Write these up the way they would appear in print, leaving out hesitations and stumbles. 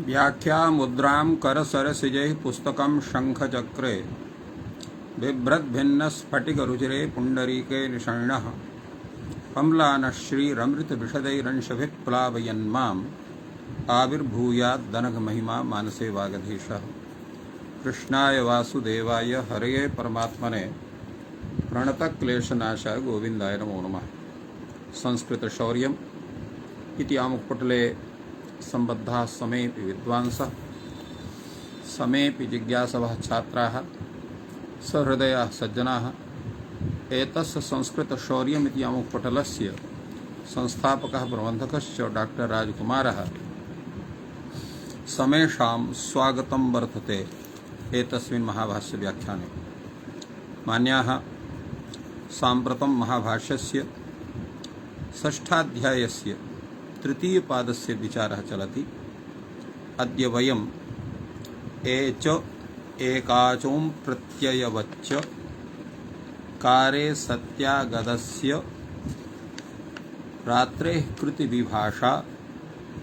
व्याख्या मुद्रां करसरसिजैः पुस्तकं शङ्खचक्रे बिभ्रद्भिन्नस्फटिकरुचिरे पुण्डरीके निषण्णः कमलानः श्रीरमृतविशदैरंशभिः प्लावयन्माम् आविर्भूयाद्दनघमहिमा मानसे वागधीशः। कृष्णाय वासुदेवाय हरये परमात्मने प्रणतक्लेशनाशाय गोविन्दाय नमो नमः। संस्कृतशौर्यम् इति आमुखपटले सम्बद्धाः समेऽपि विद्वांसः समेऽपि जिज्ञासवः छात्राः सहृदयाः सज्जनाः एतस्य संस्कृतशौर्यम् इति आमुखपटलस्य संस्थापकः प्रबन्धकश्च डॉक्टर राजकुमारः समेषां स्वागतं वर्तते एतस्मिन् महाभाष्य व्याख्याने। मान्याः, साम्प्रतं महाभाष्यस्य षष्ठाध्यायस्य तृतीयपादस्य विचारः चलति। अद्य वयम् एच एकाचों प्रत्ययवच्च कारे सत्यागदस्य रात्रेः कृति विभाषा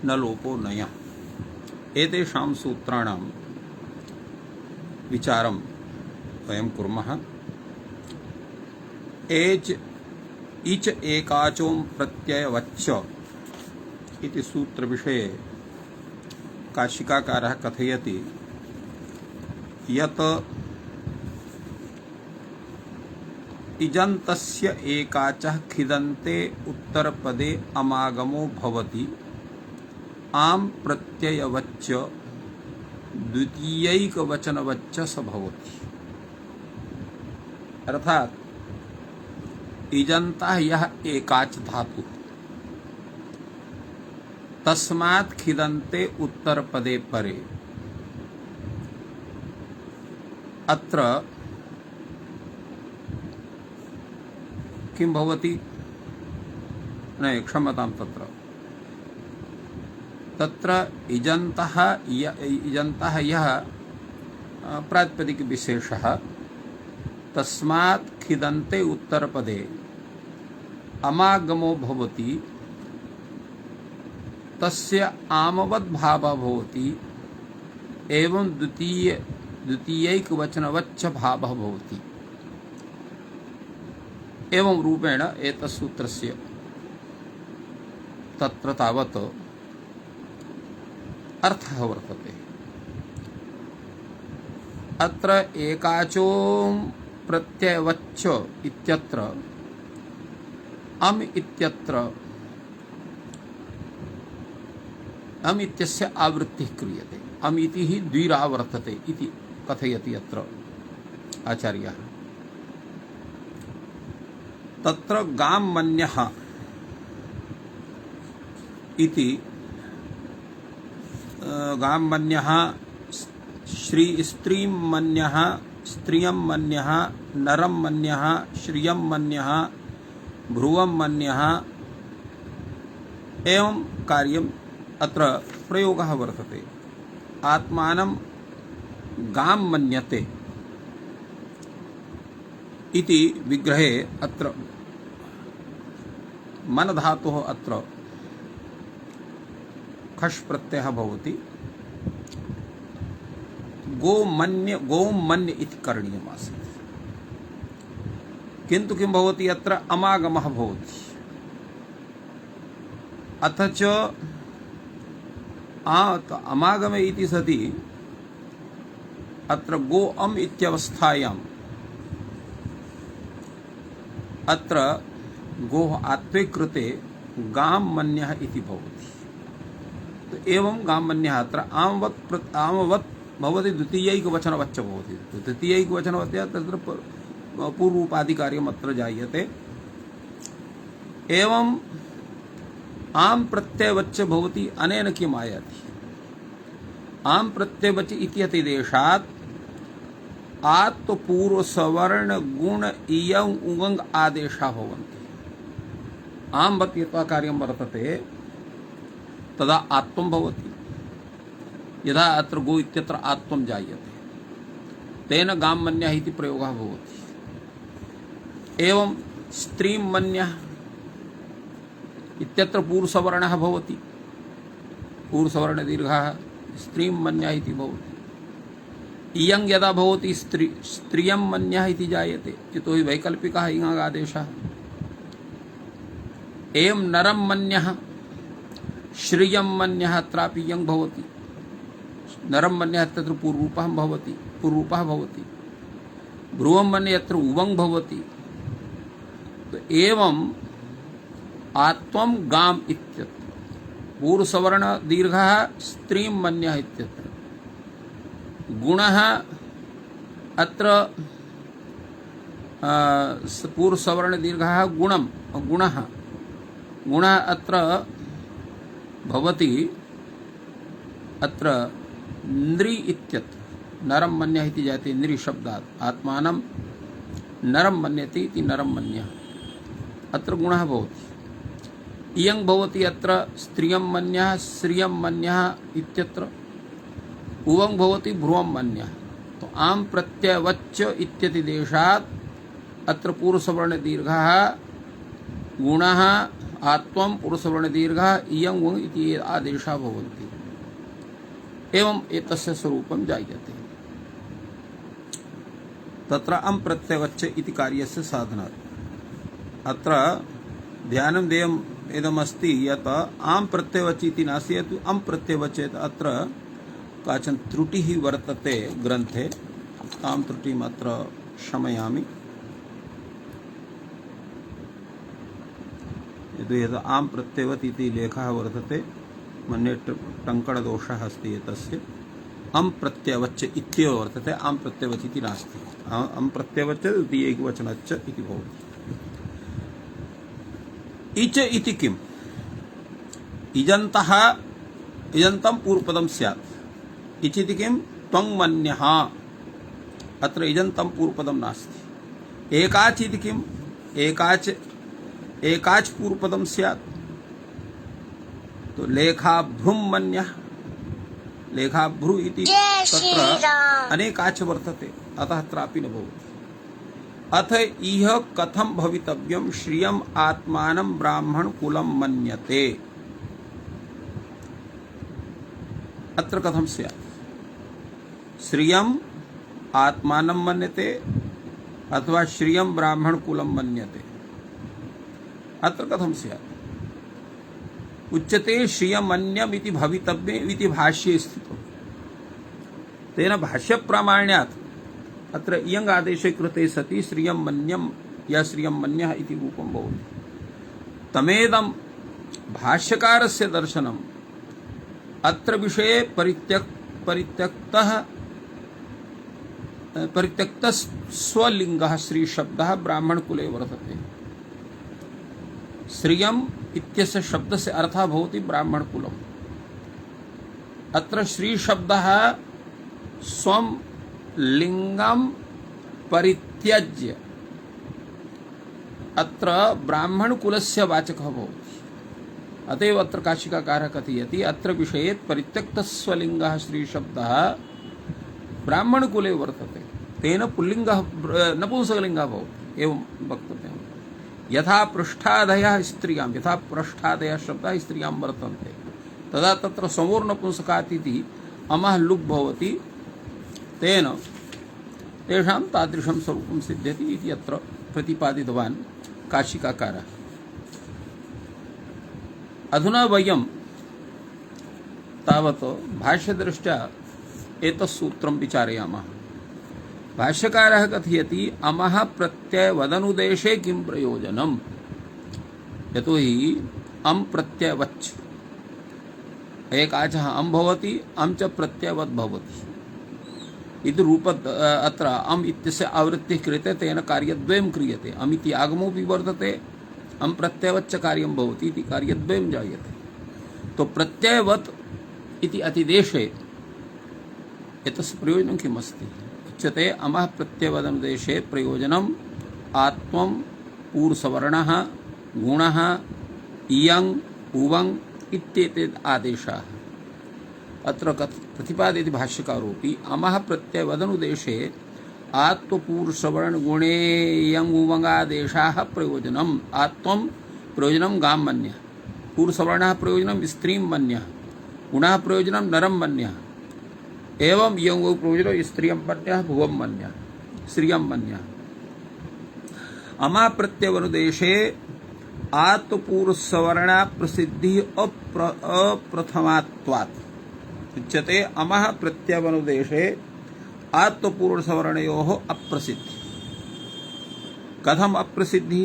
न लोपो नयः एतेषां सूत्राणां विचारं वयं कुर्मः। एच इच एकाचों प्रत्ययवच्च इति सूत्रविषये काशिकाकारः कथयति यत् इजन्तस्य एकाचः खिदन्ते उत्तरपदे अमागमो भवति आम प्रत्ययवच्च द्वितीयैकवचनवच्च स भवति। अर्थात इजन्तः यः एकाच धातु तस्मात् खिदन्ते उत्तरपदे परे अत्र किं भवति? न क्षम्यतां, तत्र इजन्तः यः प्रातिपदिक विशेषः तस्मात् खिदन्ते उत्तरपदे अमागमो भवति तस्य आमवद् भावः भवति एवं द्वितीयैकवचनवच्च भावः भवति। एवं रूपेण एतत् सूत्रस्य तत्र तावत् अर्थः वर्तते। अत्र एकाचों प्रत्ययवच्च इत्यत्र अम् इत्यस्य आवृत्तिः क्रियते। अम् इति हि द्विरा वर्तते इति कथयति अत्र आचार्यः। तत्र गाम्मन्यः इति गाम्मन्यः स्त्रीं मन्यः स्त्रियं मन्यः नरं मन्यः श्रियं मन्यः भ्रुवं मन्यः एवं कार्यम् अत्र प्रयोगः वर्तते। आत्मानं गां मन्यते इति विग्रहे अत्र मन धातुः अत्र खष् प्रत्ययः भवति। गोमन्य इति करणीयमासीत्, किन्तु किं भवति अत्र अमागमः भवति। अथ च अमागमे इति सति अत्र गो अम् इत्यवस्थायाम् अत्र गोः आत्वे कृते गाम्मन्यः इति भवति। तो एवं गाम्मन्यः अत्र आमवत् भवति द्वितीयैकवचनवच्च भवति। द्वितीयैकवचनवच्च तत्र पूर्वोपाधिकार्यम् अत्र जायते। एवं आम प्रत्ययवच्च भवति। अनेन किम् आयाति? आम प्रत्ययवच्च इत्यतिदेशात् आत्पूर्वसवर्ण गुण इयं उगंग आदेशा भवन्ति। आम वत् यथा कार्यं वर्तते तदा आत्वं भवति। यदा अत्र गो इत्यत्र आत्वं जायते तेन गाम्मन्यः इति प्रयोगः भवति। एवं स्त्रीं मन्यः इत्यत्र पूर्वसवर्णः भवति। पूर्वसवर्ण दीर्घः स्त्रीं मन्यः इति भवति। इयं यदा भवति स्त्रियं मन्यः इति जायते, यतोहि वैकल्पिकः इङः आदेशः। एवं नरं मन्यः श्रियं मन्यः अत्रापि इयं भवति। नरं मन्यः तत्र पूर्वरूपः भवति। भ्रुवं मन्यः यत्र उवं भवति। तो एवं आत्वं गाम इत्यत्र पूर्वसवर्ण दीर्घः स्त्रीं मन्यः इत्यत्र गुणः अत्र पूर्वसवर्ण दीर्घः गुणः अत्र भवति। अत्र नृ इत्यत्र नरं मन्यः इति जायते नृ शब्दात् आत्मानं नरं मन्यते इति नरं मन्यः अत्र गुणः भवति। इयं भवति अत्र स्त्रियं मन्यः श्रियं मन्यः इत्यत्र उवं भवति भ्रुवं मन्यः। तो आम प्रत्ययवच्च इत्यति देशात् अत्र पूर्वसवर्ण दीर्घः गुणः आत्वं पूर्वसवर्ण दीर्घः इयं वङ इति आदेशः भवन्ति। एवं एतस्य स्वरूपं जायते। तत्र अम प्रत्ययवच्च इति कार्यस्य साधनात् अत्र ध्यानं देयम् इदमस्ति यत् आम प्रत्ययवच्च इति नास्ति, यत् अम प्रत्ययवच्च अत्र काचन त्रुटिः वर्तते ग्रन्थे। तां त्रुटिम् अत्र शमयामि। यद् आम प्रत्ययवत् इति लेखः वर्तते, मन्ये टङ्कणदोषः अस्ति एतस्य। अम प्रत्ययवच्च इत्येव वर्तते, आम प्रत्ययवच्च इति नास्ति। अम प्रत्ययवच्च द्वितीयैकवचनच्च इति भवति। इच इति किम्? इजन्तं पूर्वपदं स्यात्। इच इति किम्? त्वं मन्यः। अत्र इजन्तं पूर्वपदं नास्ति। एकाच इति किम्? एकाच पूर्वपदं स्यात्। तो लेखाभ्रुं मन्यः, लेखाभ्रु इति तत्र अनेकाच वर्तते, अतः अत्रापि न भवति। अथ इह कथं भवितव्यं? श्रियम् आत्मानं ब्राह्मण कुलं मन्यते। अत्र कथं स्यात्? श्रियम् आत्मानं मन्यते अथवा श्रियं ब्राह्मण कुलं मन्यते। अत्र कथं स्यात्? उच्यते श्रियमन्यम् इति भवितव्यम् इति भाष्ये स्थितो। तेन भाष्यप्रामाण्यात् अत्र इयङ् आदेशे कृते सति श्रियं मन्यं या श्रियं मन्यः इति रूपं भवति। तमेदं भाष्यकारस्य दर्शनम् अत्र विषये परित्यक्तः स्वलिङ्गः श्रीशब्दः ब्राह्मणकुले वर्तते। श्रियम् इत्यस्य शब्दस्य अर्थः भवति ब्राह्मणकुलम्। अत्र श्रीशब्दः स्वं लिंगम परित्यज्य अत्र ब्राह्मण कुलस्य वाचकः भवति। अतएव अत्र काशिकाकारः कथयति अत्र विषये परित्यक्तस्वलिङ्गः श्रीशब्दः ब्राह्मण कुले वर्तते, तेन पुल्लिङ्गः नपुंसकलिङ्गः भवति। एवं वक्तव्यम्। यथा पृष्ठादयः स्त्रियां, यथा पृष्ठादयः शब्दाः स्त्रियां वर्तन्ते, तदा तत्र समोर्नपुंसकात् इति अमः लुक् भवति। तेन तेषां तादृशं स्वरूपं सिद्ध्यति इति अत्र प्रतिपादितवान् काशिकाकारः। अधुना वयं तावत् भाष्यदृष्ट्या एतत् सूत्रं विचारयामः। भाष्यकारः कथयति अमः प्रत्ययवदनुदेशे किं प्रयोजनम्? यतोहि अम प्रत्ययवच् एकाचः अम भवति, अम च प्रत्ययवत् भवति इति रूप अत्र अम इत्यस्य आवृत्तिः क्रियते, तेन कार्यद्वयं क्रियते। अम इति आगमोऽपि वर्तते, अम प्रत्ययवच्च कार्यं भवति इति कार्यद्वयं जायते। तो प्रत्ययवत् इति अतिदेशे एतस्य प्रयोजनं किम् अस्ति? उच्यते अमः प्रत्ययवदनुदेशे प्रयोजनम् आत्वं पूर्वसवर्णः गुणः इयं उवं इत्येते आदेशाः। अत्र प्रतिपादयति भाष्यकारोऽपि अमः प्रत्ययवदनुदेशे आत्वपूर्वसवर्ण गुणे इयं उवङ्गादेशाः प्रयोजनम् आत्वं प्रयोजनं गां मन्यः, पूर्वसवर्णः प्रयोजनं स्त्रीं मन्यः, गुणः प्रयोजनं नरं मन्यः एवं यङ्गौ प्रयोजनं स्त्रियं मन्यः भुवं मन्यः श्रियं मन्यः अमाप्रत्यवनुदेशे आत्मपूर्वसवर्णा प्रसिद्धि अप्रथमात्वात् उच्यते। अमः प्रत्यवनुदेशे आत्मपूर्वसवर्णयोः अप्रसिद्धि। कथम अप्रसिद्धि?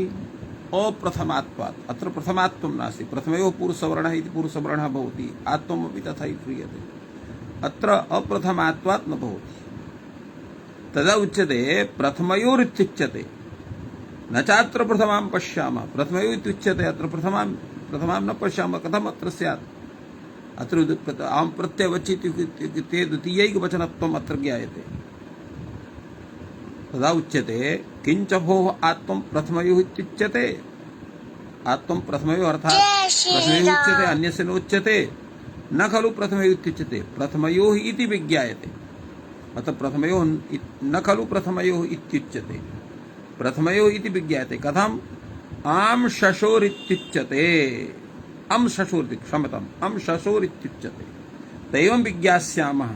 अप्रथमात्वात्। अत्र प्रथमात्वं नास्ति। प्रथमयोः पूर्वसवर्णः इति पूर्वसवर्णः भवति, आत्ममपि तथा क्रियते। अत्र अप्रथमात्वात् न भवति। तदा उच्यते प्रथमयोरित्युच्यते, न चात्र प्रथमां पश्यामः। प्रथमयो इत्युच्यते, अत्र प्रथमां न पश्यामः। कथम् अत्र स्यात्? अत्र आं प्रत्यवचि इत्युक्ते द्वितीयैकवचनत्वम् अत्र ज्ञायते। तदा उच्यते किंच भोः आत्मं प्रथमयोः इत्युच्यते। आत्मं प्रथमयोः अर्थात् प्रथमयोः उच्यते, अन्यस्य न उच्यते। न खलु प्रथमयोः इत्युच्यते, प्रथमयोः इति विज्ञायते। अतः प्रथमयोः न खलु प्रथमयोः इत्युच्यते, प्रथमयोः इति विज्ञायते। कथम्? आं शशोरित्युच्यते। अं शशोरिति, क्षम्यताम्, अं शशोरित्युच्यते। तैवं विज्ञास्यामः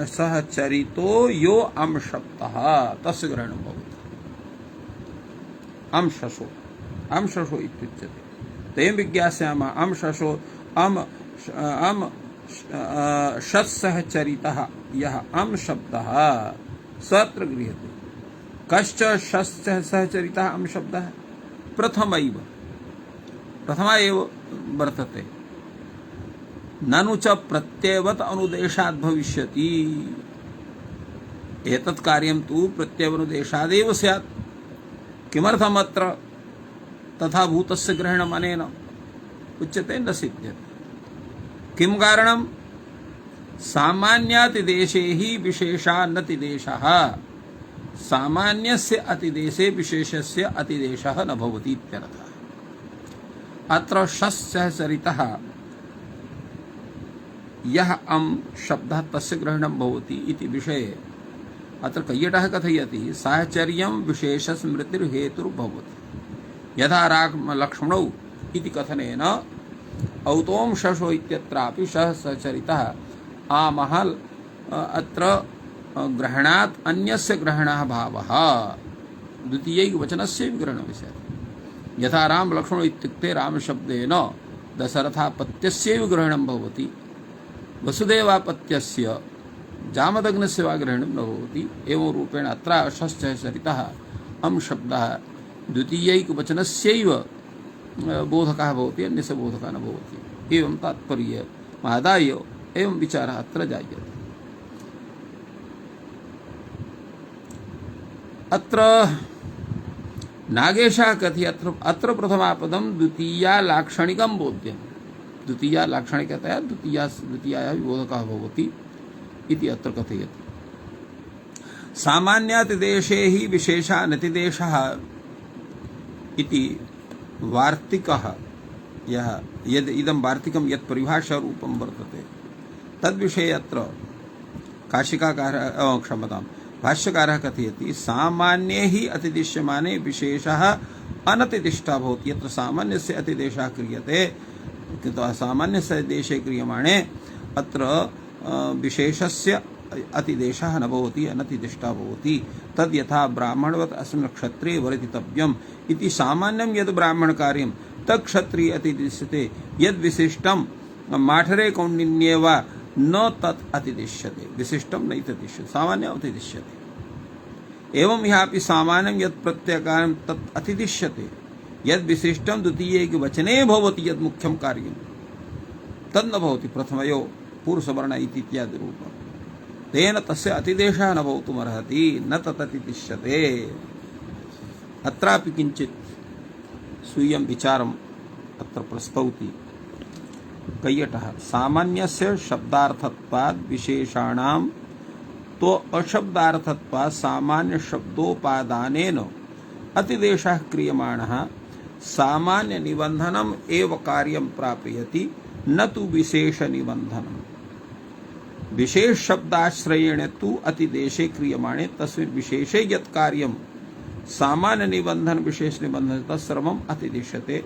सहचरितो यो अं शब्दः, तस्य ग्रहणं भवति। अं शशो इत्युच्यते। तैवं विज्ञास्यामः अं शशो अं षत्सहचरितः यः अं शब्दः स अत्र गृह्यते। कश्च षत्सहचरितः अं शब्दः? प्रथमा एव वर्तते। ननु च प्रत्ययवत् अनुदेशात् भविष्यति। एतत् कार्यं तु प्रत्ययवनुदेशादेव स्यात्। किमर्थम् अत्र तथा भूतस्य ग्रहणम् अनेन? उच्यते न सिद्ध्यते। किं कारणं? सामान्यातिदेशे हि विशेषानतिदेशः। सामान्यस्य अतिदेशे विशेषस्य अतिदेशः न भवति इत्यर्थः। अत्र षत्सहचरितः यः अं शब्दः तस्य ग्रहणं भवति इति विषये अत्र कैयटः कथयति। साहचर्यं विशेषस्मृतिर्हेतुर्भवति। यथा रामलक्ष्मणौ इति कथनेन औतों शशो इत्यत्रापि सहचरितः आमः अत्र ग्रहणात् अन्यस्य ग्रहणः भावः द्वितीयैकवचनस्य ग्रहणविषयः। यथा रामलक्ष्मणौ इत्युक्ते रामशब्देन दशरथापत्यस्यैव ग्रहणं भवति, वसुदेवापत्यस्य जामदग्नस्य वा ग्रहणं न भवति। एवं रूपेण अत्र षष्ठसरितः अं शब्दः द्वितीयैकवचनस्यैव बोधकः भवति, अन्यस्य बोधकः न भवति। एवं तात्पर्यमादाय एवं विचारः अत्र जायते। अत्र नागेशः कथि अत्र प्रथमापदं द्वितीया लाक्षणिकं बोध्यं। द्वितीया लाक्षणिकतया द्वितीयायाः बोधकः भवति इति अत्र कथयति। सामान्यातिदेशे हि विशेषानतिदेशः इति वार्तिकः यद् इदं वार्तिकं यत् परिभाषारूपं वर्तते तद्विषये अत्र भाष्यकारः कथयति। सामान्ये हि अतिदिश्यमाने विशेषः अनतिदिष्टा भवति। यत्र सामान्यस्य अतिदेशः क्रियते किन्तु सामान्यस्य देशे क्रियमाणे अत्र विशेषस्य अतिदेशः न भवति, अनतिदिष्टा भवति। तद् यथा ब्राह्मणवत् अस्मिन् क्षत्रे वर्तितव्यम् इति सामान्यं यद् ब्राह्मणकार्यं तत् क्षत्रिय अतिदिश्यते। यद् विशिष्टं माठरे कौण्डिन्ये वा न तत् अतिदिश्यते। विशिष्टं नैतदिश्यते, सामान्यम् अतिदिश्यते। एवं ह्यापि सामान्यं यत् प्रत्ययकार्यं तत् अतिदिश्यते। यद् विशिष्टं द्वितीयैकवचने भवति यद् मुख्यं कार्यं तद् न भवति। प्रथमयो पूर्वसवर्ण इत्यादि रूपं तेन तस्य अतिदेशः न भवितुमर्हति, न तत् अतिदिश्यते। अत्रापि किञ्चित् स्वीयं विचारम् अत्र प्रस्तौति कैयटः। सामान्यस्य शब्दार्थत्वाद् विशेषाणां तो अशब्दार्थत्वात् सामान्य शब्दोपादानेन अतिदेशः क्रियमाणः सामान्य निबंधनम एव कार्यं प्रापयति, न तु विशेष निबंधनम। विशेष शब्दाश्रयेण तु अतिदेशे क्रियमाणे तस्मिन् विशेषे यत् कार्यं सामान्य निबंधन विशेष निबंधन तत्सर्वम् अतिदिश्यते।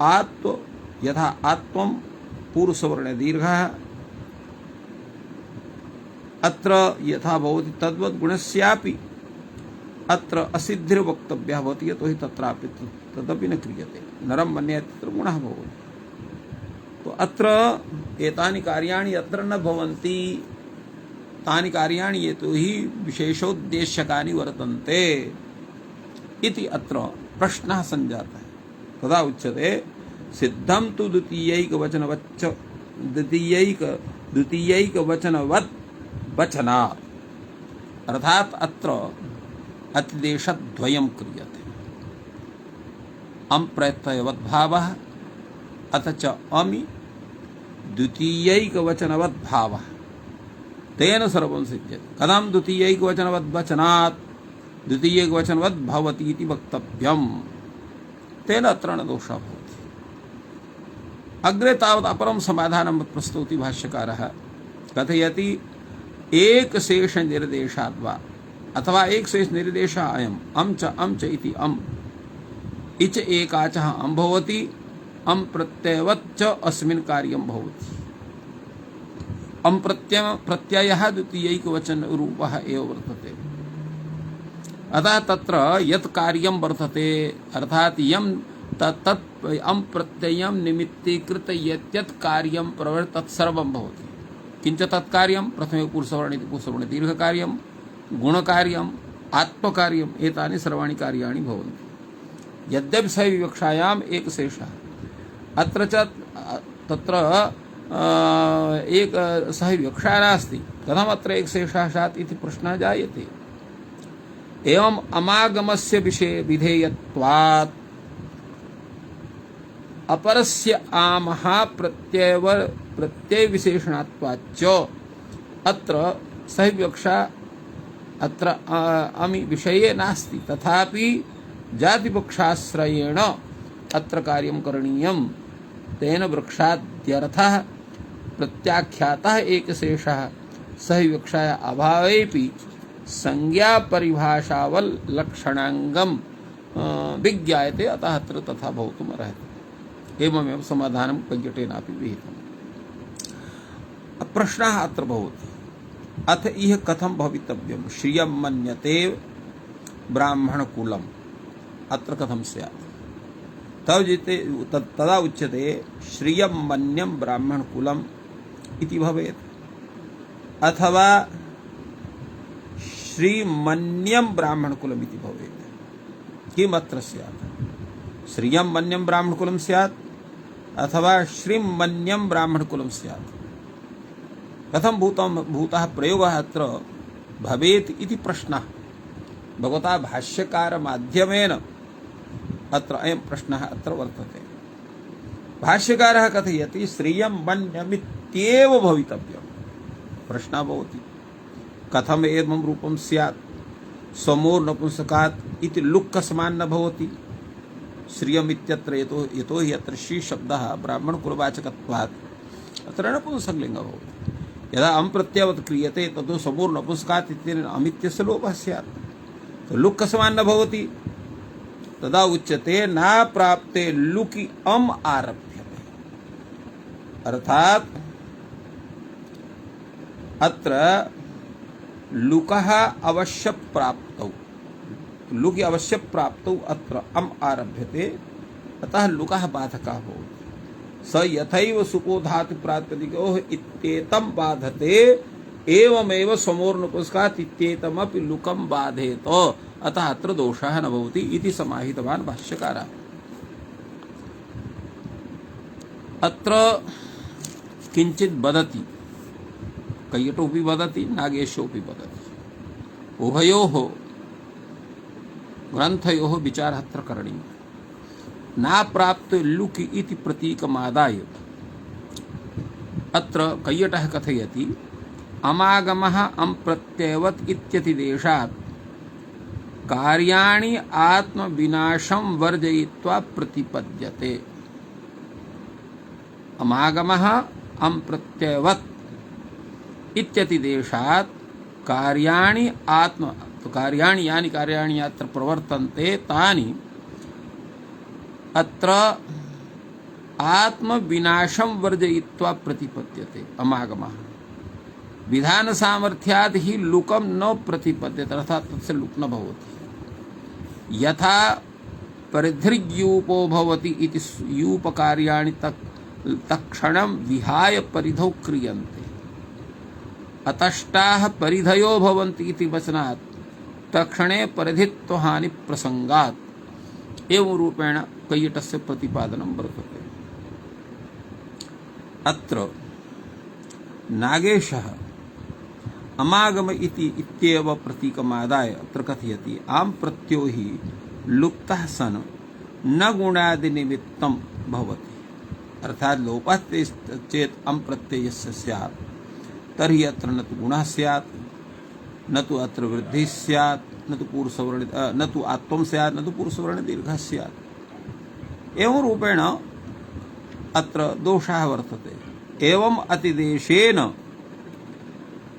आत्व यथा आत्वं पूर्वसवर्णे दीर्घः अत्र यथा भवति तद्वत् गुणस्यापि अत्र असिद्धिर्वक्तव्यः भवति यतोहि तत्रापि तदपि न क्रियते नरं मन्यते तत्र गुणः भवति। तो अत्र एतानि कार्याणि अत्र न भवन्ति तानि कार्याणि यतोहि विशेषोद्देश्यकानि वर्तन्ते इति अत्र प्रश्नः सञ्जातः। तदा उच्यते सिद्धं तु द्वितीयैकवचनवत् वचनात् अर्थात अत्र अतिदेशद्वयं क्रियते अम् प्रत्ययवद्भावः अथ च अमि द्वितीयैकवचनवद्भावः तेन सर्वं सिद्ध्यति। कथं द्वितीयैकवचनवद्वचनात् द्वितीयैकवचनवद् भवति इति वक्तव्यम् तेन अत्र न दोषः भवति। अग्रे तावत् अपरं समाधानं प्रस्तौति भाष्यकारः कथयति एक शेष निर्देशात् वा अथवा एक शेष निर्देशः अयम् अं च इति अम् इच एकाचः अं भवति अं प्रत्ययवत् च अस्मिन् कार्यं भवति। अं प्रत्ययः द्वितीयैकवचन रूपः एव वर्तते। अतः तत्र यत् कार्यं वर्तते अर्थात् यं तत् अं प्रत्ययं निमित्तीकृत यत् कार्यं प्रवर्तते तत्सर्वं भवति। किंच तत्कार्यं प्रथमे पुरुषवर्णे दीर्घकार्यं गुणकार्यं आत्मकार्यम् एतानि सर्वाणि कार्याणि भवन्ति। यद्यपि सह विवक्षायाम् एक शेषः अत्र च तत्र एक सह विवक्षा नास्ति कथम् अत्र एक शेषः स्यात् इति प्रश्नः जायते। एवम् अमागमस्य विषये विधेयत्वात् अपरस्य आमः प्रत्यय विशेषणात्वाच्च अत्र सह विवक्षा अत्र अमि विषये नास्ति तथापि जातिपक्षाश्रयेण अत्र कार्यं करणीयं तेन वृक्षाद्यर्थः प्रत्याख्यातः एकशेषः सह विवक्षाया अभावेपि संज्ञा परिभाषावल लक्षणांगम विज्ञायते अतः अत्र तथा भवितुम् अर्हति। एवमेव समाधानं कैकेटेनापि विहितम्। प्रश्नः अत्र भवति अथ इह कथं भवितव्यं श्रियं मन्यते ब्राह्मणकुलम् अत्र कथं स्यात् तदा उच्यते श्रियं मन्यं ब्राह्मणकुलम् इति भवेत् अथवा श्रीमन्यं ब्राह्मणकुलम् इति भवेत्। किम् अत्र स्यात् श्रियं मन्यं ब्राह्मणकुलं स्यात् अथवा श्रीमन्यं ब्राह्मणकुलं स्यात्। कथं भूतः प्रयोगः अत्र भवेत् इति प्रश्नः भगवता भाष्यकार माध्यमेन अत्र अयं प्रश्नः अत्र वर्तते। भाष्यकारः कथयति श्रियं मन्यमित्येव भवितव्यम्। प्रश्नः भवति कथम् एवं रूपं स्यात् समोर् नपुंसकात् इति लुक्कसमान् न भवति। श्रियम् इत्यत्र यतो हि अत्र श्री शब्दः ब्राह्मणकुलवाचकत्वात् अत्र नपुंसकलिङ्गः भवति। यदा अं प्रत्ययवत् क्रियते ततो समोर् नपुंसकात् इत्यनेन अमित्यस्य लोपः स्यात् तो लुक्कसमान् न भवति। तदा उच्यते न प्राप्ते लुकि अम् आरभ्यते अर्थात् अत्र लुकः अवश्य प्राप्तौ लुकि अवश्य प्राप्तौ अत्र अम् आरभ्यते अतः लुकः बाधकः भवति। स यथैव सुको धातु प्रातिपदिकोः इत्येतं बाधते एवमेव समोर्नपुंसकात् इत्येतमपि लुकं बाधेत अतः अत्र दोषः न भवति इति समाहितवान् भाष्यकारः। अत्र किंचित् वदति कैयटोपि वदति नागेशोपि वदति उभयोः ग्रन्थयोः विचारः अत्र करणीयः। न प्राप्त लुकि इति प्रतीकमादाय अत्र कैयटः कथयति अमागमः अं प्रत्ययवत् इत्यतिदेशात् कार्याणि आत्मविनाशं वर्जयित्वा प्रतिपद्यते। अमागमः अं प्रत्ययवत् इत्यतिदेशात् कार्याणि आत्म तो कार्याणि यानि कार्याणि अत्र प्रवर्तन्ते तानि अत्र आत्म विनाशम वर्जयित्वा प्रतिपद्यते अमागमः। विधान सामर्थ्यात् ही लुकम न प्रतिपद्यते, अर्थात तस्य लुक न भवति। यथा परिधृग्यूपो भवति इति यूपकार्याणि तत्क्षणं विहाय परिधौ क्रियन्ते। अतष्टाः परिधयो भवन्ति इति वचनात् तक्षणे परिधित्वहानि प्रसंगात् एवं रूपेण कैयटस्य प्रतिपादनं वर्तते। अत्र नागेशः अमागम इति इत्येव प्रतीकमादाय अत्र कथयति आम प्रत्ययो हि लुप्तः सन न गुणादि निमित्तं भवति। अर्थात लोपः चेत अम प्रत्ययस्य स्यात् तर्हि अत्र न तु गुणः स्यात्, न तु अत्र वृद्धिः स्यात्, न तु पूर्वसवर्ण न तु आत्वं स्यात्, न तु पूर्वसवर्ण दीर्घः स्यात्। एवं रूपेण अत्र दोषः वर्तते। एवं अतिदेशेन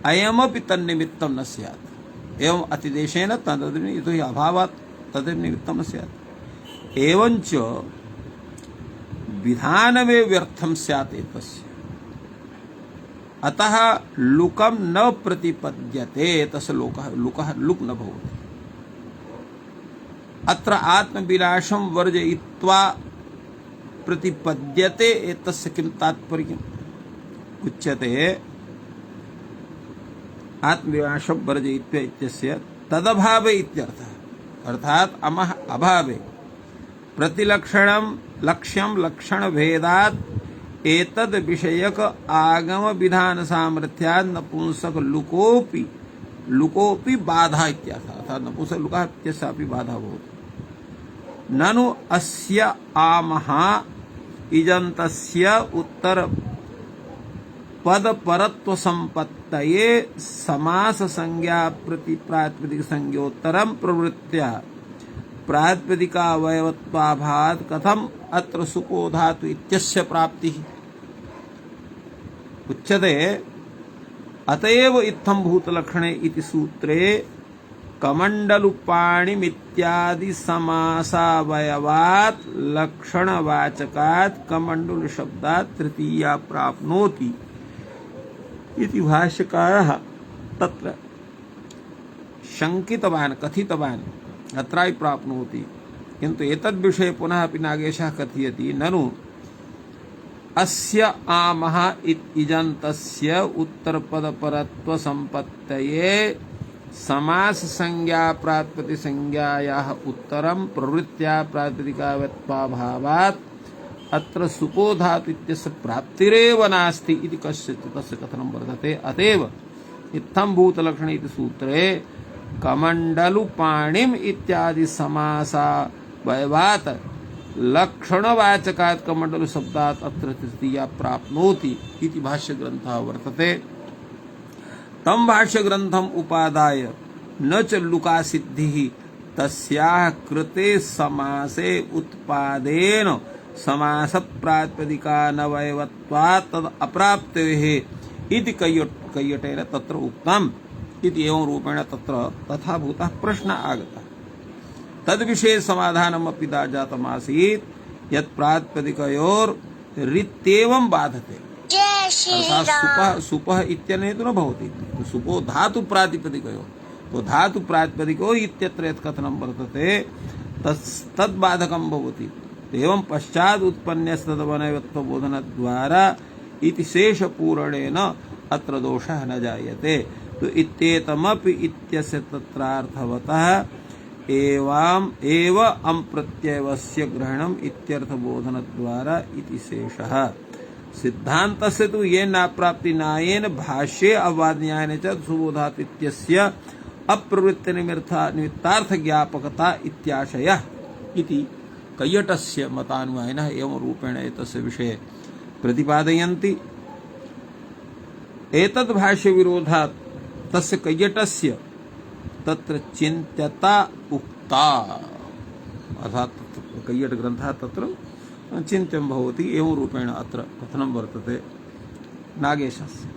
अयमपि तन्निमित्तं न स्यात्। एवं अतिदेशेन तद् यतो हि अभावात् तदेव निमित्तं न स्यात्। एवञ्च विधानमेव व्यर्थं स्यात् एतस्य। अतः लुकं न प्रतिपद्यते, तस्य लुक न भवति। अत्र आत्मविनाशं वर्जयित्वा प्रतिपद्यते एतस्य किं तात्पर्यम् उच्यते। आत्मविनाशं वर्जयित्वा इत्यस्य तदभावे इत्यर्थः। अर्थात अमः अभावे प्रतिलक्षणं लक्ष्यं लक्षण भेदात् एतद विषयक आगम विधान सामर्थ्यात् नपुंसक लुकोपि बाधा इत्यर्थः। अर्थात नपुंसक लुकः इत्यस्यापि बाधा भवति। ननु अस्य आमः इजन्तस्य उत्तर पद परत्व संपत्तये समास संज्ञा प्रति प्रातिपदिक संज्ञोत्तरं प्रवृत्त्या प्रातिपदिकावयवत्वाभावात् कथम अत्र सुपो धातु इत्यस्य प्राप्तिः उच्यते। अतएव इत्थं भूतलक्षणे इति सूत्रे कमण्डलुपाणिमित्यादि समासावयवात् लक्षणवाचकात् कमण्डल शब्दात् तृतीया प्राप्नोति इति भाष्यकारः तत्र शंकितवान् कथितवान्। अत्रापि प्राप्नोति, किन्तु एतद् विषये पुनः अपि नागेशः कथयति ननु अस्य आमः इजन्तस्य उत्तरपदपरत्व संपत्तये समास संज्ञा प्रातिपदिक संज्ञायाः उत्तरं प्रवृत्त्या प्रातिपदिकावयत्वाभावात् अत्र सुपो धातु इत्यस्य प्राप्तिरेव नास्ति इति कस्यचित् तस्य कथनं वर्तते। अतएव इत्थं भूतलक्षणे इति सूत्रे कमण्डलुपाणिम् इत्यादि समासावयवात् लक्षणवाचकात् कमण्डलु शब्दात् अत्र तृतीया प्राप्नोति इति भाष्यग्रन्थः वर्तते। तं भाष्यग्रन्थम् उपादाय न च लुकासिद्धिः तस्याः कृते समासे उत्पादेन समास प्रातिपदिकानवयवत्वात् तद् अप्राप्तेः इति कैयटेन तत्र उक्तम् इति एवं रूपेण तत्र तथा भूतः प्रश्न आगतः। तद्विषये समाधानमपि जातमासीत् यत् प्रातिपदिकयोर् रित्येवं बाधते। अर्थात् सुपः इत्यनेन तु न भवति, सुपो धातु प्रातिपदिकयोः, तो धातु प्रातिपदिको इत्यत्र यत् कथनं वर्तते तद्बाधकं भवति। एवं पश्चात् उत्पन्नस्तदवनयत्वबोधनद्वारा इति शेषपूरणेन अत्र दोषः न जायते। तो इत्येतमपि इत्यस्य तत्रार्थवतः एव अम प्रत्ययस्य ग्रहणम् इत्यर्थबोधनद्वारा इति शेषः। सिद्धान्तस्य तु येन प्राप्ति न्यायेन भाष्ये अववादन्यायेन च सुबोधात् इत्यस्य अप्रवृत्ति निमित्तार्थ ज्ञापकता इत्याशयः इति कैयटस्य मतानुयायिनः एवं रूपेण एतस्य विषये प्रतिपादयन्ति। एतद् भाष्य विरोधात् तस्य कैयटस्य तत्र चिन्त्यता उक्ता, अर्थात् कैयट ग्रन्थः तत्र चिन्त्यं भवति एवं रूपेण अत्र कथनं वर्तते नागेशस्य।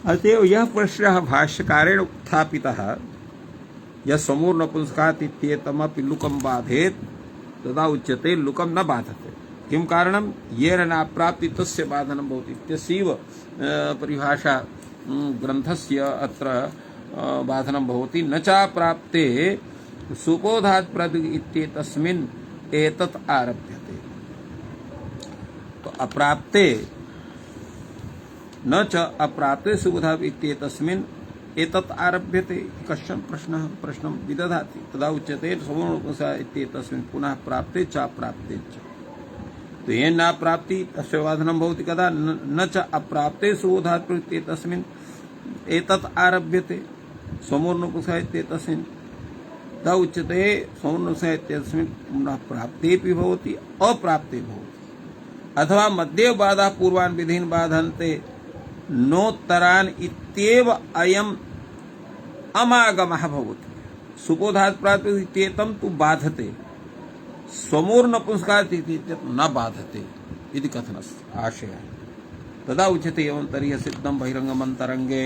अतएव यह प्रश्नः भाष्यकारेण उत्थापितः यः समूर्नपुंसकात् इत्येतमपि लुकं बाधेत् तदा उच्यते लुकं न बाधते। किं कारणं? येन न प्राप्ति तस्य बाधनं भवति इत्यस्यैव परिभाषा ग्रन्थस्य अत्र बाधनं भवति। न च प्राप्ते सुबोधात् प्रद इत्येतस्मिन् एतत् आरभ्यते। तो अप्राप्ते न च अप्राप्ते सुबोधात् इत्येतस्मिन् एतत् आरभ्यते। कश्चन प्रश्नं विदधाति। तदा उच्यते सवर्णोपनिषद इत्येतस्मिन् पुनः प्राप्ते च अप्राप्ते च। तो येन न प्राप्ति तस्य बाधनं भवति कदा? न च अप्राप्ते सुबोधात् इत्येतस्मिन् एतत् आरभ्यते सवर्णोपनिषद इत्येतस्मिन्। तदा उच्यते सवर्णोपनिषद इत्येतस्मिन् पुनः प्राप्तेऽपि भवति अप्राप्ते भवति। अथवा मध्ये बाधा पूर्वान् विधीन् बाधन्ते नोत्तरान् इत्येव अयम् अमागमः भवति। सुबोधात् प्राप्ते इत्येतं तु बाधते, स्वमूर्नपुंसकात् इत्येतत् न बाधते इति कथनस्य आशयः। तदा उच्यते एवं तर्हि असिद्धं बहिरङ्गमन्तरङ्गे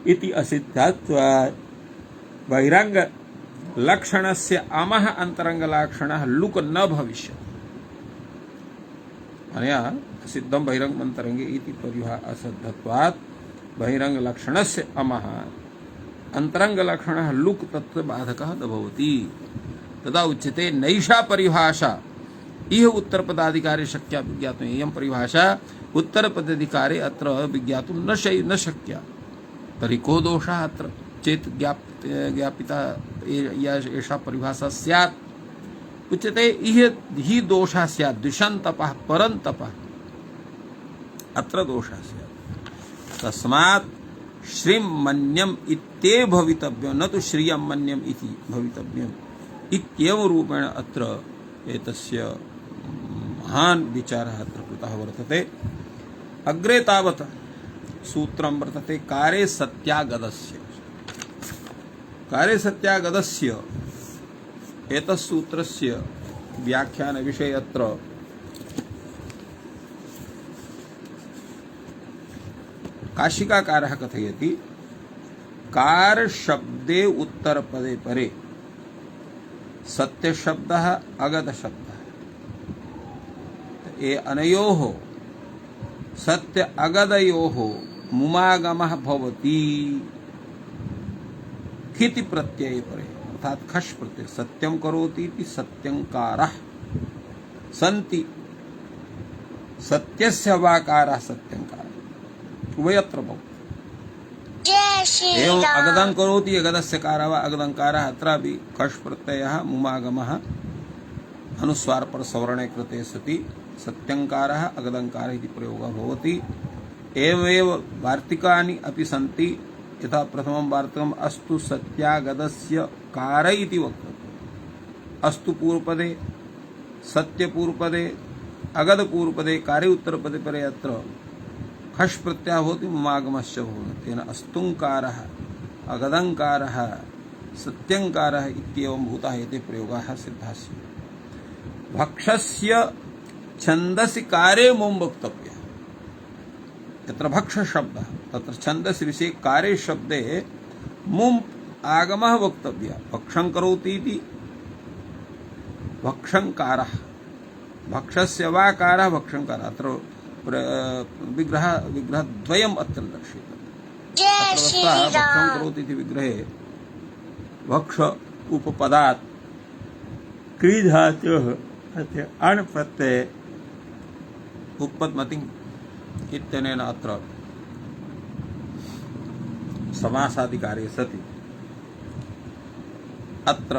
इति असिद्धत्वात् बहिरङ्ग लक्षणस्य अमः अन्तरङ्गलक्षणः लुक न भविष्यति। अनया सिद्धं बहिरङ्गमन्तरङ्गे इति परिभाषितत्वात् बहिरङ्गलक्षणस्य अमः अन्तरङ्गलक्षणः लुक तत्र बाधकः न भवति। तदा उच्यते नैषा परिभाषा इह उत्तरपदाधिकारे शक्या विज्ञातुम्। इयं परिभाषा उत्तरपदाधिकारे अत्र विज्ञातुं न शक्या। तर्हि को दोषः अत्र चेत् ज्ञापिता एषा परिभाषा स्यात्? उच्यते हि दोषः स्यात् द्विषन्तपः परन्तपः अत्र दोषः स्यात्। तस्मात् श्रियं मन्यम् इत्येव भवितव्यं, न तु श्रियं मन्यम् इति भवितव्यम् इत्येव रूपेण अत्र एतस्य महान् विचारः अत्र कृतः वर्तते। अग्रे तावत् सूत्रं वर्तते कारे सत्यागतस्य। कारे सत्यागतस्य एतत्सूत्रस्य व्याख्यानविषये अत्र काशिकाकारः कथयति। कार शब्दे उत्तरपदे परे सत्य शब्दः अगत शब्दः, ये अनयोः सत्य अगदयोः मुमागमः भवति खिति प्रत्यये परे, अर्थात खश प्रत्यय। सत्यं करोति इति सत्यंकारः सन्ति, सत्यस्य वाकारः सत्यंकारः उभयत्र भवति। एवं अगदं करोति अगदस्य कारः वा अगदंकारः, अत्रापि खश प्रत्ययः मुमागमः अनुस्वार पर सवर्णे कृते सति सत्यंकारः अगदंकारः इति प्रयोगः भवति। एवमेव वार्तिकानि अपि सन्ति। यथा प्रथमं वार्तिकम् अस्तु सत्यागतस्य कार इति वक्तव्यम्। अस्तु पूर्वपदे, सत्य पूर्वपदे, अगद पूर्वपदे, कारे उत्तरपदे परे अत्र खश प्रत्ययः भवति, मुमागमश्च भवति। तेन अस्तुंकारः अगदंकारः सत्यंकारः इत्येवं भूताः एते प्रयोगाः सिद्धाः स्युः। भक्षस्य छन्दसि कारे मुं वक्तव्यः। यत्र भक्ष शब्दः तत्र छन्दसि विषये कारे शब्दे मुं आगमः वक्तव्यः। भक्षं करोति इति भक्षंकारः, भक्षस्य वा कारः भक्षंकारः। अत्र विग्रहद्वयम् अत्र दर्शितम्। भक्षं करोति इति विग्रहे भक्ष उपपदात् क्री धातोः अस्य अण् प्रत्यये उत्पत्तिम् इत्यनेन अत्र समासाधिकारे सति अत्र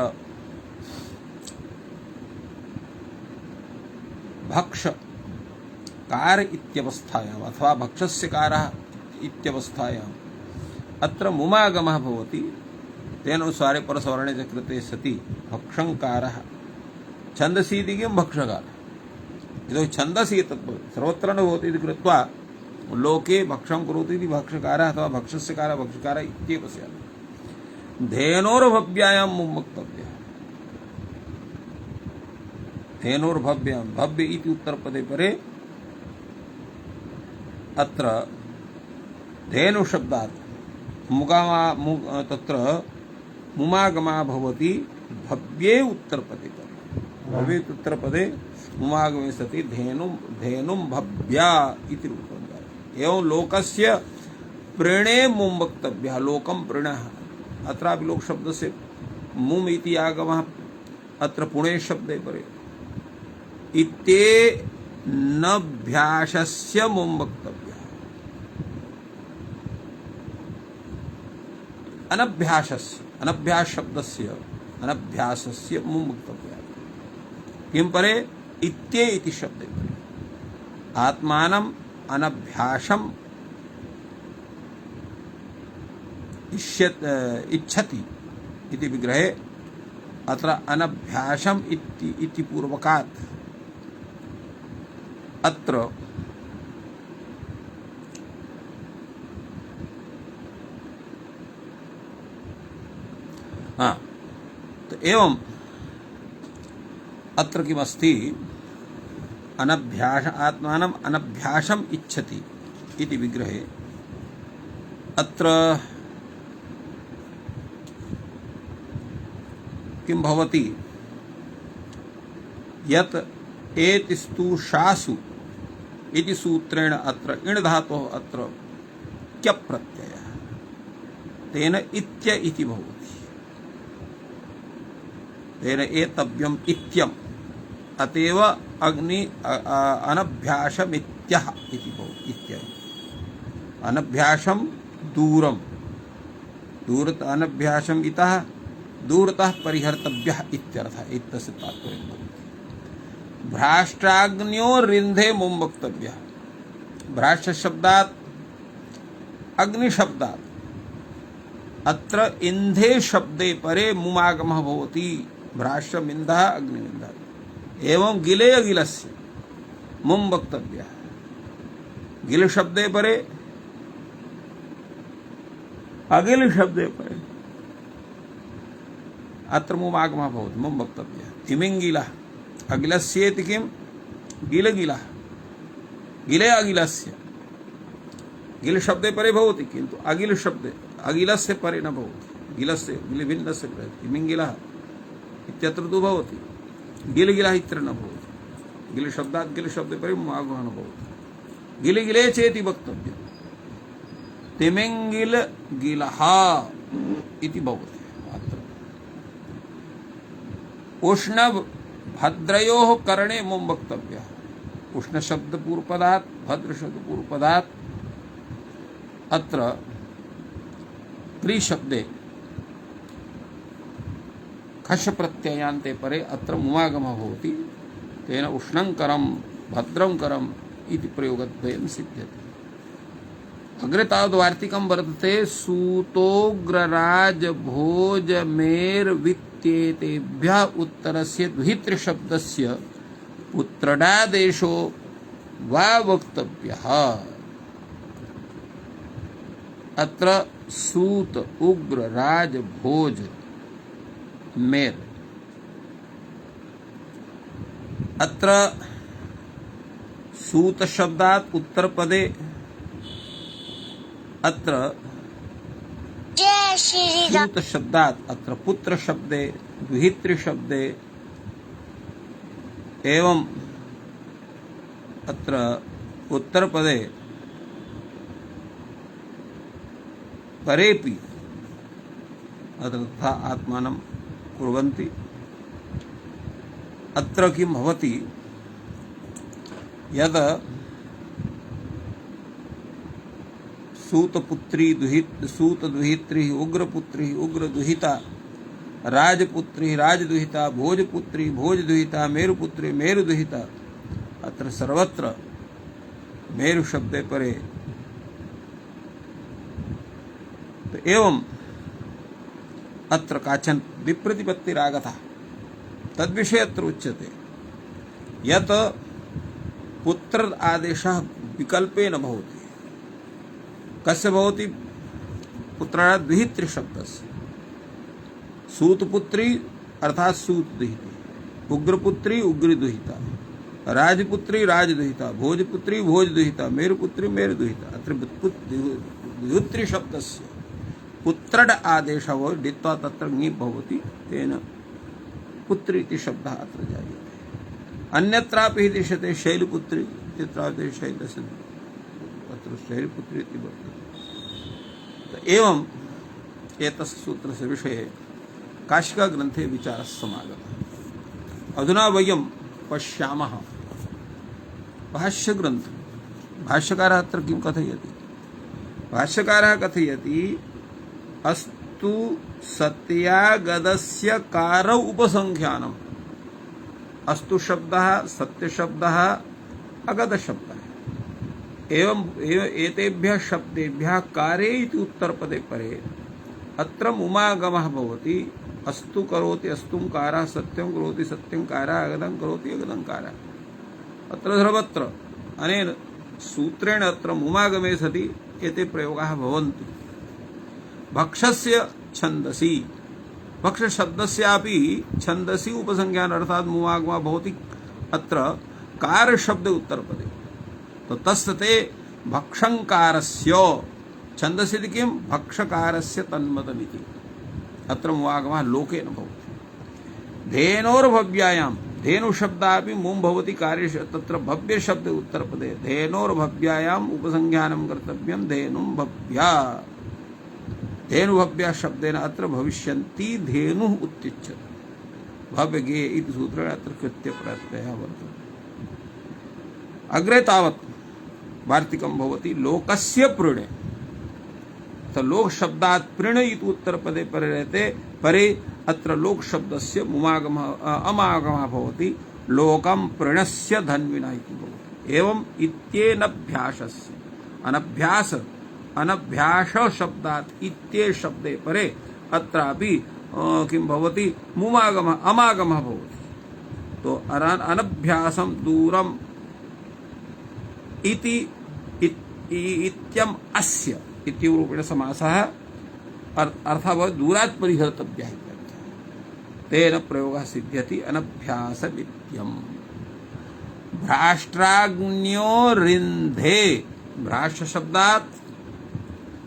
भक्ष कार इत्यवस्थायाम् अथवा भक्षस्य कारः इत्यवस्थायाम् अत्र मुमागमः भवति। तेन अनुसारे परसवर्णे च कृते सति भक्षंकारः छन्दसि इति किं भक्षकारः। यतो छन्दसि तत् सर्वत्र न भवति इति कृत्वा लोके भक्षं करोति इति भक्षकारः अथवा भक्षस्य कारः भक्षकारः इत्येव स्यात्। धेनोर्भव्यायां मुं वक्तव्यः। धेनोर्भव्यां, भव्य इति उत्तरपदे परे अत्र धेनु शब्दात् तत्र मुमागमः भवति भव्ये उत्तरपदे परे। भवेत् उत्तरपदे मुमागमे सति धेनुं भव्या इति रूपं जायते। एवं लोकस्य प्रेणे मुं वक्तव्यः। लोकं प्रणः, अत्रापि लोक शब्दस्य मुम् इति आगमः अत्र पुणे शब्दे परे। इत्येनभ्यासस्य मुं वक्तव्यः। अनभ्यास शब्दस्य अनभ्यासस्य मुं वक्तव्यः। किं परे? इत्ये इति शब्दे परे। आत्मानम् अनभ्यासम् इच्छति इति विग्रहे अत्र अनभ्यासम् इति पूर्वकात् अत्र तो एवं अत्र किमस्ति? अनभ्यास आत्मानम् अनभ्यासम् इच्छति इति विग्रहे अत्र किं भवति? यत् एतिस्तु शासु इति सूत्रेण अत्र इण् धातोः अत्र क्यप् प्रत्ययः, तेन इत्य इति भवति। तेन एतव्यम् इत्यम्, अतएव अग्नि अनभ्यासमित्यः इति भवति। इत्यः अनभ्यासं दूरं, दूरत अनभ्यासम् इतः दूरतः परिहर्तव्यः इत्यर्थः। इत्यस्य तात्पर्यं भवति भ्राष्ट्राग्न्यो रिन्धे मुं वक्तव्यः। भ्राष्ट्र शब्दात् अग्नि शब्दात् अत्र इन्धे शब्दे परे मुमागमः भवति। भ्राष्ट्रमिन्धः अग्निमिन्धः। एवं गिले अगिलस्य मुं वक्तव्यः। गिल शब्दे परे अगिल शब्दे परे अत्र मुमागमः भवति, मुं वक्तव्यः। तिमिङ्गिलः अगिलस्येति किं? गिलगिलः। गिले अगिलस्य, गिल शब्दे परे भवति, किन्तु अगिल शब्दे अगिलस्य परे न भवति। गिलस्य गिलभिन्नस्य परे तिमिङ्गिलः इत्यत्र तु भवति, गिलगिलः इत्यत्र न भवति। गिल शब्दात् गिल शब्दे परे मुमागमः न भवति। गिलगिले चेति वक्तव्यम्। तिमिङ्गिल गिलः इति भवति। उष्ण भद्रयोः करणे मुं वक्तव्यः। उष्ण शब्द पूर्वपदात्, भद्र शब्द पूर्वपदात् अत्र प्री शब्दे खश प्रत्ययान्ते परे अत्र मुमागमः भवति। तेन उष्णं करं भद्रं करम् इति प्रयोगद्वयं सिद्ध्यति। अग्रे तावद् वार्तिकं वर्तते। सूतोग्रराजभोजमेर्वित्येतेभ्यः उत्तरस्य द्वित्रिशब्दस्य उत्तरडादेशो वा वक्तव्यः। अत्र सूत उग्र राज भोज मेर, अत्र सूत शब्दात् उत्तरपदे अत्र सूत शब्दात् अत्र पुत्र शब्दे द्वित्रि शब्दे एवं अत्र उत्तरपदे परेपि अत्र तथा आत्मानं कुर्वन्ति। अत्र किं भवति? यद सूतपुत्री सूतदुहित्री उग्रपुत्री उग्रदुहिता राजपुत्री राजदुहिता भोजपुत्री भोजदुहिता मेरुपुत्री मेरुदुहिता। अत्र सर्वत्र मेरु शब्दे परे तो एवं अत्र काचन विप्रतिपत्तिरागतः तद्विषये अत्र उच्यते यत् पुत्र आदेशः विकल्पे न भवति। कस्य भवति? पुत्राणात् द्वित्रि शब्दस्य। सूतपुत्री अर्थात् सूतदुहिता, उग्रपुत्री उग्रदुहिता, राजपुत्री राजदुहिता, भोजपुत्री भोजदुहिता, मेरुपुत्री मेरुदुहिता। अत्र द्वित्रि शब्दस्य पुत्रड आदेशः डित्वा तत्र ङि भवति। तेन पुत्री इति शब्दः अत्र जायते। अन्यत्रापि दृश्यते शैलपुत्री इत्यत्रापि शैलस्य अत्र शैलपुत्री इति वर्तते। एवं एतस्य सूत्रस्य विषये काशिका ग्रन्थे विचारः समागतः। अधुना वयं पश्यामः भाष्यग्रन्थ। भाष्यकारः अत्र किं कथयति? भाष्यकारः कथयति अस्तु सत्यागदस्य कारौ उपसंख्यानम्। अस्तु शब्दः सत्य शब्दः अगद शब्दः एवं एतेभ्यः शब्देभ्यः कारे इति उत्तरपदे परे अत्र मुमागमः भवति। अस्तु करोति अस्तुं कारः, सत्यं करोति सत्यं कारः, अगदं करोति अगदं कारः। अत्र सर्वत्र अनेन सूत्रेण अत्र मुमागमे सति एते प्रयोगाः भवन्ति। भक्षस्य छन्दसि, भक्ष शब्दस्यापि छन्दसि उपसंज्ञान अर्थात् मुमागमः भवति अत्र कार शब्द उत्तरपदे। तो तस्ते भक्षंकारस्य छन्दसि इति किं भक्षकारस्य तन्मतमिति अत्र मुमागमः लोकेन भवति। धेनोर्भव्यायां धेनु शब्दापि मुं भवति कार्य तत्र भव्य शब्द उत्तरपदे धेनोर्भव्यायाम् उपसंज्ञानं कर्तव्यं धेनुं भव्या। धेनुभव्या शब्देन अत्र भविष्यन्ति धेनुः उच्यते। भव्यगे इति सूत्रेण अत्र कृत्य प्रत्ययः वर्तते। अग्रे तावत् वार्तिकं भवति लोकस्य प्रीणे। तो लोक शब्दात् प्रीण इति उत्तरपदे परे रहते परे अत्र लोक शब्दस्य मुमागमः अमागमः भवति लोकं प्रणस्य धन्विना इति भवति। एवं इत्येनभ्यासस्य अनभ्यास अनभ्यास शब्दात् इत्ये शब्दे परे अत्रापि किं भवति मुमागमः अमागमः भवति। तो अनभ्यासं दूरम् इति इत्यम् अस्य इति रूपेण समासः अर्थः भवति दूरात् परिहर्तव्यः इत्यर्थः। तेन प्रयोगः सिद्ध्यति अनभ्यासमित्यम्। भ्राष्ट्राग्न्यो रिन्धे भ्राष्ट्र शब्दात्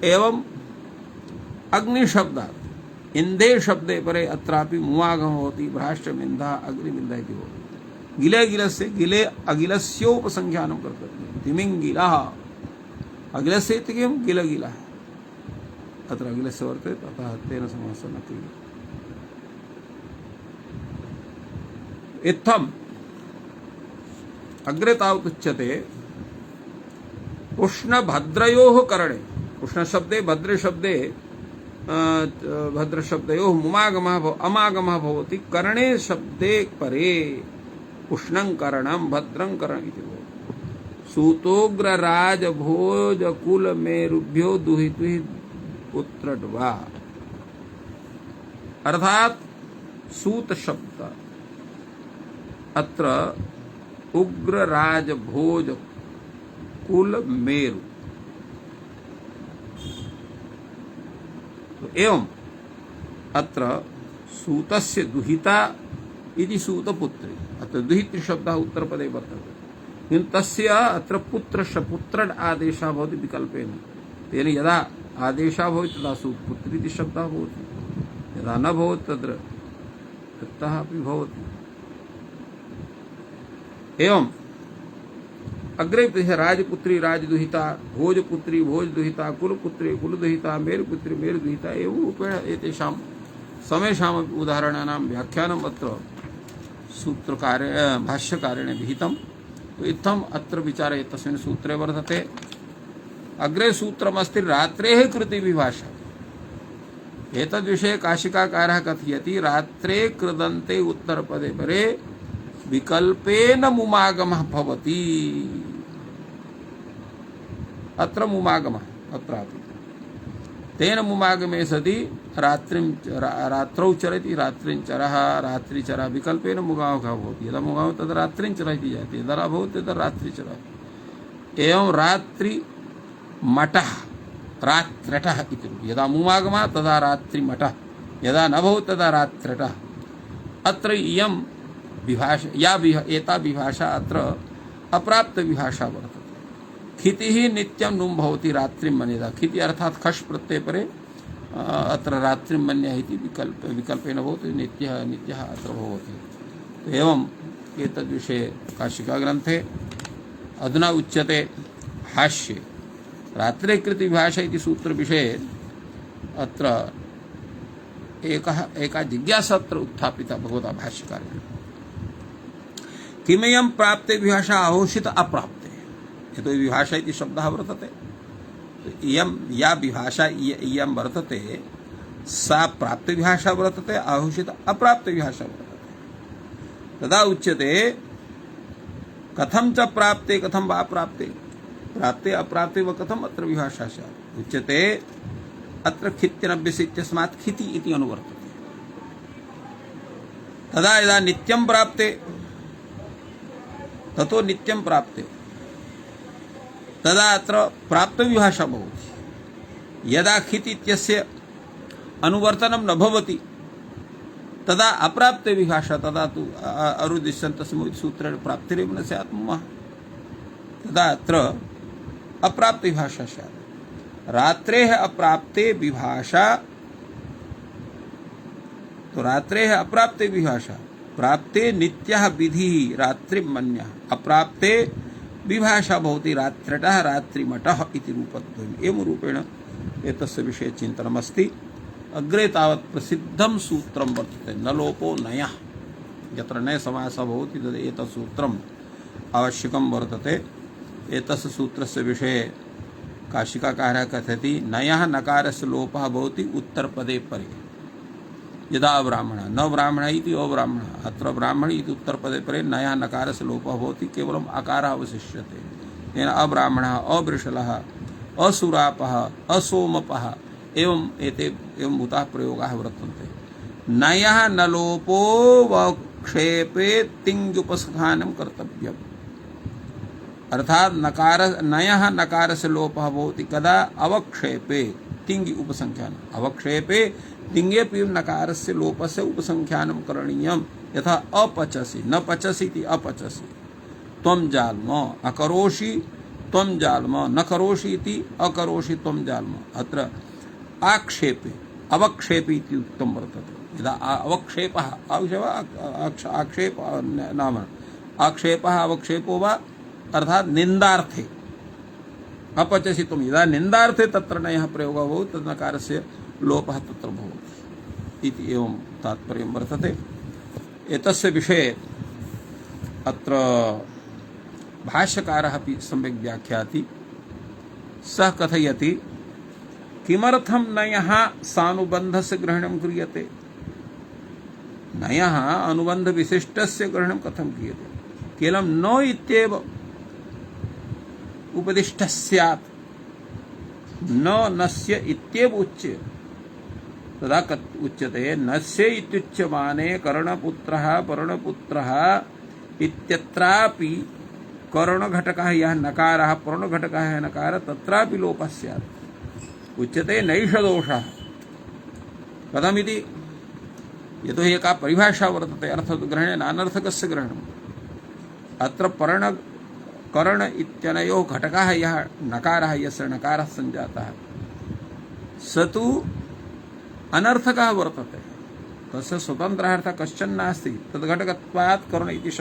एवं अग्नि शब्दात् इंधे शब्दे परे अत्रापि मुमागमः भवति। भ्राष्ट्रमिन्धः अग्निमिन्धः इति भवति। गिले गिलस्य गिले अगिलस्योपसंख्यानं कर्तव्यं। तिमिङ्गिलः अगिलस्य इति किं गिलगिलः अत्र अगिलस्य वर्तते अतः तेन समासः न क्रियते। इत्थम् अग्रे तावत् उच्यते उष्णभद्रयोः करणे। उष्ण शब्दे भद्र शब्दे भद्र शब्दयोः मुमागमः अमागमः भवति। करणे शब्दे परे उष्णं करणं भद्रं करणम् इति भवति। सूतोग्रराज भोज कुल मेरुभ्यो दुहितुः पुत्रड्वा अर्थात सूत शब्द अत्र उग्र राज भोज कुल मेरु। तो एवं अत्र सूतस्य दुहिता इति सूतपुत्री अत्र दुहित्री शब्दः उत्तरपदे वर्तते। किन्तु तस्य अत्र पुत्र आदेशः भवति विकल्पेन। तेन यदा आदेशः भवति तदा सूतपुत्री इति शब्दः भवति। यदा न भवति तत्र ततः अपि भवति। एवं अग्रे राजपुत्री राजदुहिता भोजपुत्री भोजदुहिता कुलपुत्री कुलदुहिता मेरुपुत्री मेरुदुहिता एवं रूपेण एतेषां समेषामपि उदाहरणानां व्याख्यानम् अत्र सूत्रकारे भाष्यकारेण विहितम्। तो इत्थम् अत्र विचारे तस्मिन् सूत्रे वर्तते। अग्रे सूत्रमस्ति रात्रेः कृति विभाषा। एतद्विषये काशिकाकारः कथयति रात्रे कृदन्ते उत्तरपदे परे विकल्पेन मुमागमः भवति। अत्र मुमागमः अत्रापि तेन मुमागमे सति रात्रौ चरति रात्रिञ्चरः रात्रिचरः विकल्पेन मुमागमः भवति। यदा मुमागमः तदा रात्रिञ्चरः इति जायते। यदा न भवति तदा रात्रिचरः। एवं रात्रिमठः रात्रटः इति। यदा मुमागमः तदा रात्रिमठः यदा न भवति तदा रात्रटः। अत्र इयं विभाषा एता विभाषा अत्र अप्राप्त विभाषा वर्तते। खितिः नित्यं नुं भवति रात्रिं मनेदा। खिति अर्थात् खश प्रत्यय परे अत्र रात्रिमन्यः इति विकल्पेन भवति, नित्यः नित्यः अत्र भवति। तो एवम् एतद्विषये काशिकाग्रन्थे अधुना उच्यते भाष्ये रात्रे कृति विभाषा इति सूत्रविषये अत्र एका जिज्ञासा अत्र उत्थापिता भगवता भाष्यकारेण। किमयं प्राप्ते विभाषा आहोषित अप्राप्ते, यतो विभाषा इति शब्दः वर्तते, इयं या विभाषा इयं वर्तते सा प्राप्ते विभाषा वर्तते, आहोषित अप्राप्ते विभाषा वर्तते। तदा उच्यते कथं च प्राप्ते कथं वा प्राप्ते, प्राप्ते अप्राप्ते व कथम अत्र विभाषा स्यात्। उच्यते अत्र खित्यनभ्यस्य इत्यस्मात् खिति इति अनुवर्तते। तदा यदा नित्यं प्राप्ते ततो नित्यं प्राप्ते तदा अत्र प्राप्त विभाषा भवति। यदा खिति इत्यस्य अनुवर्तनं न भवति तदा अप्राप्ते विभाषा, तदा तु अरुदिष्यन्तस्मैति सूत्रेण प्राप्तिरेव न स्यात् मुमः, तदा अत्र अप्राप्त विभाषा स्यात्। रात्रेः अप्राप्ते विभाषा, तो रात्रेः अप्राप्ते विभाषा, प्राप्ते नित्यः विधिः रात्रिमन्यः, अप्राप्ते विभाषा भवति रात्रिटः रात्रिमठः इति रूपद्वयम्। एवं रूपेण एतस्य विषये चिन्तनमस्ति। अग्रे तावत् प्रसिद्धं सूत्रं वर्तते न लोपो नयः, यत्र नय समासः भवति तद् एतत् सूत्रम् आवश्यकं वर्तते। एतस्य सूत्रस्य विषये काशिकाकारः कथयति नयः नकारस्य लोपः भवति उत्तरपदे परे, यदा अब्राह्मणः, न ब्राह्मणः इति अब्राह्मणः, अत्र ब्राह्मण इति उत्तरपदे परे नयः नकारस्य लोपः भवति, केवलम् अकारः अवशिष्यते। तेन अब्राह्मणः, अवृषलः, असुरापः, असोमपः एवं भूताः प्रयोगाः वर्तन्ते। नयः न लोपो वक्षेपे तिङ्गुपसंहानं कर्तव्यम्, अर्थात नयः नकारस्य लोपः भवति कदा अवक्षेपे तिङ्गि उपसंख्यानम्, अवक्षेपे तिङ्गेपि नकारस्य लोपस्य उपसंख्यानं करणीयं। यथा अपचसि, न पचसि इति अपचसि, त्वं जाल्म, अकरोषि त्वं जाल्म, न करोषि इति अकरोषि त्वं जाल्म। अत्र आक्षेपे अवक्षेपे इति उक्तं वर्तते। यदा अवक्षेपः आक्षेप नाम आक्षेपः अवक्षेपो वा अर्थात निंदार्थे, अपचसि त्वं, यदा निंदार्थे तत्र नयः प्रयोगः भवति तद् नकारस्य लोपः तत्र भवति इति एवं तात्पर्यं वर्तते। एतस्य विषये अत्र भाष्यकारः अपि सम्यक् व्याख्याति। सः कथयति किमर्थं नयः सानुबन्धस्य ग्रहणं क्रियते, नयः अनुबन्ध विशिष्टस्य ग्रहणं कथं क्रियते, केवलं न इत्येव उपदिष्टः स्यात्, न नस्य इत्येव उच्यते। तदा उच्यते नस्य इत्युच्यमाने कर्णपुत्रः पर्णपुत्रः इत्यत्रापि कर्णघटकः यः नकारः पर्णघटकः यः नकारः तत्रापि लोपः स्यात्। उच्यते नैषदोषः। कथमिति, यतोहि एका परिभाषा वर्तते अर्थग्रहणे नानर्थकस्य ग्रहणम्। अत्र कर्ण इत्यनयोः घटकः यः नकारः, यस्य नकारः सञ्जातः स तु अनर्थकः वर्तते, तस्य स्वतन्त्रः अर्थः कश्चन नास्ति। तद्घटकत्वात् कर्ण इति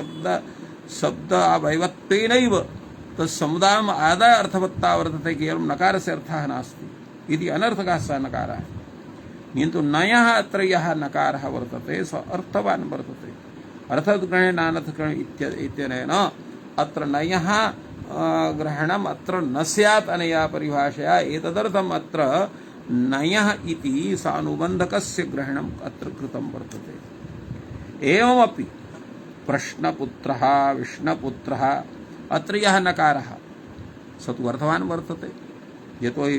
शब्द अवयवत्वेनैव तत्समुदायम् आदाय अर्थवत्ता वर्तते, केवलं नकारस्य अर्थः नास्ति इति अनर्थकः सः नकारः। किन्तु नयः अत्र यः नकारः वर्तते स अर्थवान् वर्तते। अर्थग्रहणे नानर्थग्रहणे इत्यनेन अत्र नयः ग्रहणम् अत्र न स्यात् अनया परिभाषया। एतदर्थम् अत्र नयः इति सानुबन्धकस्य ग्रहणम् अत्र कृतं वर्तते। एवमपि प्रश्नपुत्रः विष्णुपुत्रः अत्र यः नकारः स तु अर्थवान् वर्तते, यतोहि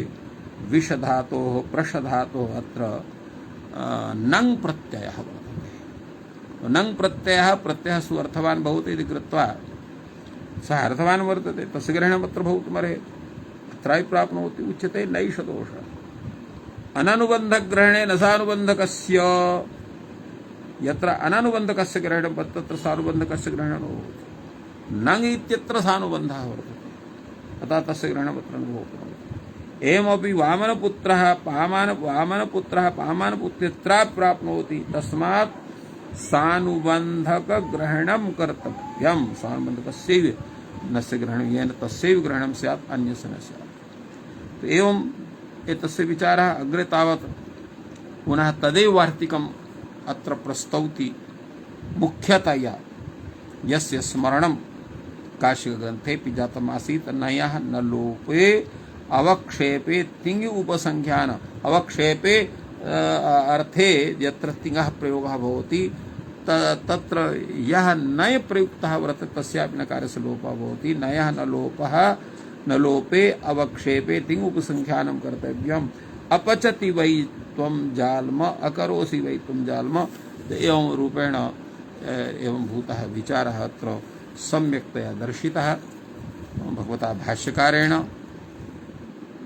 विषधातोः प्रषधातोः अत्र नङ् प्रत्ययः वर्तते। नङ् प्रत्ययः सु अर्थवान् भवति इति कृत्वा सः अर्थवान् वर्तते, तस्य ग्रहणम् अत्र भवितुमर्हति। अत्रापि प्राप्नोति। उच्यते नैषदोषः। अननुबन्धग्रहणे न सानुबन्धकस्य, यत्र अननुबन्धकस्य ग्रहणं तत्र सानुबन्धकस्य ग्रहणं न भवति। नङ् इत्यत्र सानुबन्धः वर्तते, अतः तस्य ग्रहणम् अत्र न भवति। एवमपि वामनपुत्रः पामानपुत्रेत्रा प्राप्नोति तस्मात् सानुबन्धकग्रहणं कर्तव्यम् सानुबन्धकस्यैव नस्य ग्रहणं येन तस्यैव ग्रहणं स्यात् अन्यस्य न स्यात्। तो एवं एतस्य विचारः अग्रे तावत् पुनः तदेव वार्तिकम् अत्र प्रस्तौति मुख्यतया यस्य स्मरणं काशिकग्रन्थेऽपि जातमासीत् नयः न लोपे अवक्षेपे तिङ् उपसंख्यान अवक्षेपे अर्थे यत्र तिङः प्रयोगः भवति तत्र यः नय प्रयुक्तः वर्तते तस्यापि नकारस्य लोपः भवति। नयः न लोपः न लोपे अवक्षेपे तिङ् उपसंख्यानं कर्तव्यम् अपचति वै त्वं जाल्म अकरोसि वै त्वं जाल्म। एवं रूपेण एवं भूतः विचारः अत्र सम्यक्तया दर्शितः भगवता भाष्यकारेण।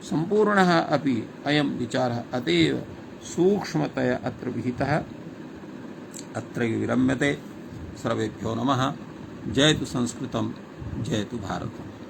संपूर्णः अपि अयं विचारः अतीव सूक्ष्मतया अत्र विहितः। अत्रैव विरम्यते। सर्वेभ्यो नमः। जयतु संस्कृतं, जयतु भारतम्।